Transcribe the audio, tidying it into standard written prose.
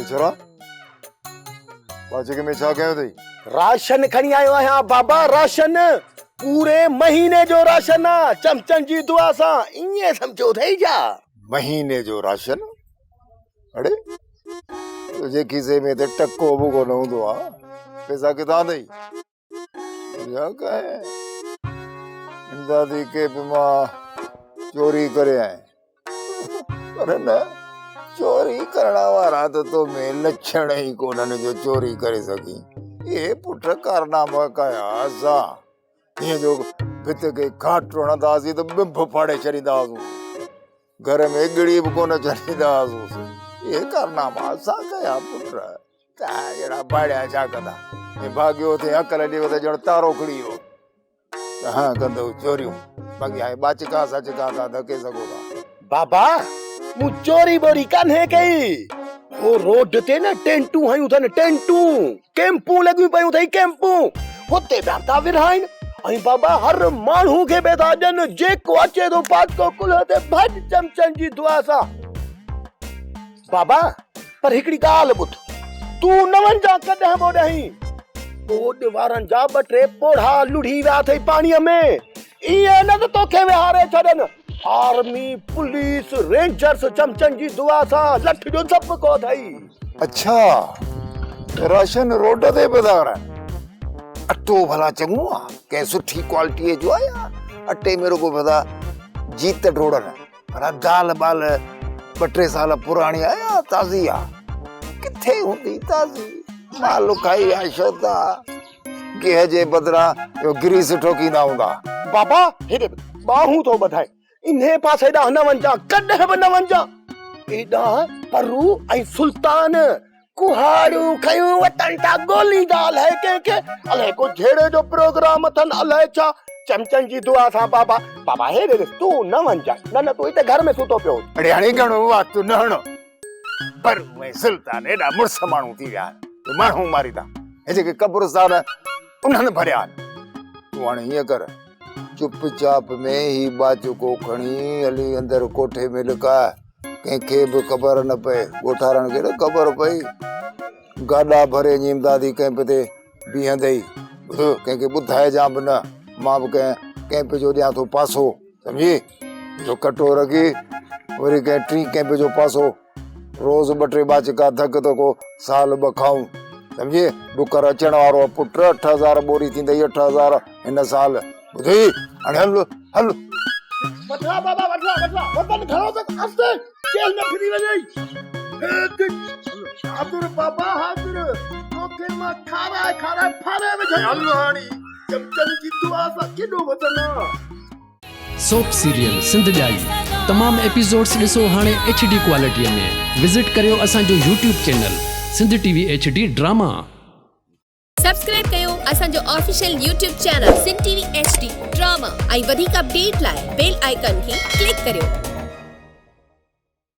मेचरा बाजे के में छा कयो थई? राशन खणी आयो आहियां बाबा, राशन पूरे महीने जो राशन आ, चमचन जी दुआ सां। इएं समझो थई जा महीने जो राशन? अड़े तुझे खीसे में ते टक्को बि कोन हूंदो आ, पैसा किथां अथई? या कहे इमदादी के बि मां चोरी करे आए, पर न चोरी करणा वारा तो में लक्षण ही कोन्हनि जो चोरी करे सघी। ये पुट कारनामा कया असां हीअं जो भित के घाट हणंदासीं त बिंब फाड़े छॾींदा हुआसीं, घर में गिड़ी बि कोन छॾींदा हुआसीं। ये कारनामा असां कया पुट, तव्हां जहिड़ा बाड़िया छा कंदा? भाग्यो थे अकल ॾियो त ॼण तारो खणी वियो। तव्हां कंदव चोरियूं, बाक़ी हाणे बाचिका सचिका था धके सघो था। बाबा मूं चोरी बोरी कान्हे कई, वो रोड ते न टेंटू हयूं अथनि, टेंटू कैंपू लॻियूं पयूं अथई, कैंपू हुते ॿिया था विरहाइनि। ऐं बाबा हर माण्हू खे पिया था ॾियनि, जेको अचे थो पातो कुल्ह ते भॼ चमचन जी दुआ सां। बाबा पर हिकिड़ी ॻाल्हि ॿुध, तूं न वञा कॾहिं बोॾहीं, बोड वारनि जा 2-3 पोढ़ा लुढ़ी विया अथई पाणीअ में। इएं न त तोखे विहारे छॾनि, आर्मी पुलिस रेंजर्स चमचन जी दुआ सां लठ जो सभु को अथई। अच्छा राशन रोड ते पिया था करनि? अटो भला चङो आहे, कंहिं सुठी क्वालिटीअ जो आहे या अटे में रुगो पिया था जीत ढोड़नि? भला दाल बाल 2-3 साल पुराणी आहे या ताज़ी आहे? किथे हूंदी ताज़ी? माल खाई आशो था गेह जे बदिरां इहो ग्रीस ठोकींदा हूंदा। बाबा हेॾे बाहूं थो ॿधाए, इन्हे पासे ॾांहुं न वञा, कॾहिं बि न वञा। एॾा परू ऐं सुल्तान कुहाड़ू खयूं वतन था गोलींदा, अलाए कंहिंखे, अलाए को झेड़े जो प्रोग्राम अथनि, अलाए छा। चमचन जी दुआ सां बाबा, बाबा हेॾे तूं न वञा, न तूं हिते घर में सुतो पियो। अड़े हाणे घणो आहे तूं न हणो, पर उहे सुल्तान एॾा मुड़स माण्हू थी विया आहिनि, माण्हू मारी था, हे जेके कब्रस्तान उन्हनि भरिया आहिनि। तूं हाणे हीअं कर, चुपचाप में ही बाचुको खणी हली अंदर कोठे में लिका, कंहिंखे बि ख़बर न पए, ॻोठारनि खे न ख़बर पई। गाॾा भरे इमदादी कैंप ते बीहंदई, कंहिंखे ॿुधाइजां बि न, मां बि कंहिं कैंप जो ॾियां थो पासो, सम्झी? जो कटो रखी वरी कंहिं 3 कैंप जो पासो, रोज़ 2-3 बाचिका धक तो को साल 2 खाऊं, सम्झी? बुकर अचण वारो पुट 8000 बोरी थींदई, 8000 हिन साल। ॿुधी हाणे हल हल वठा बाबा, वठा वतन घणो तक अस्ते जेल में फिरी वञई। हाज़ुर बाबा हाज़ुर, तोखे मां खारा फारे विझाई। हल हाणी चमचन जी दुआ सां केॾो वतन आ। सोप सीरियल सिंध ॼाई तमाम एपिसोड्स ॾिसो हाणे HD क्वालिटीअ में। विज़िट करियो असांजो YouTube channel Sindh TV HD drama. Subscribe कयो असांजो official YouTube channel Sindh TV HD drama ऐं वधीक अपडेट लाइ बेल आइकन खे क्लिक करियो।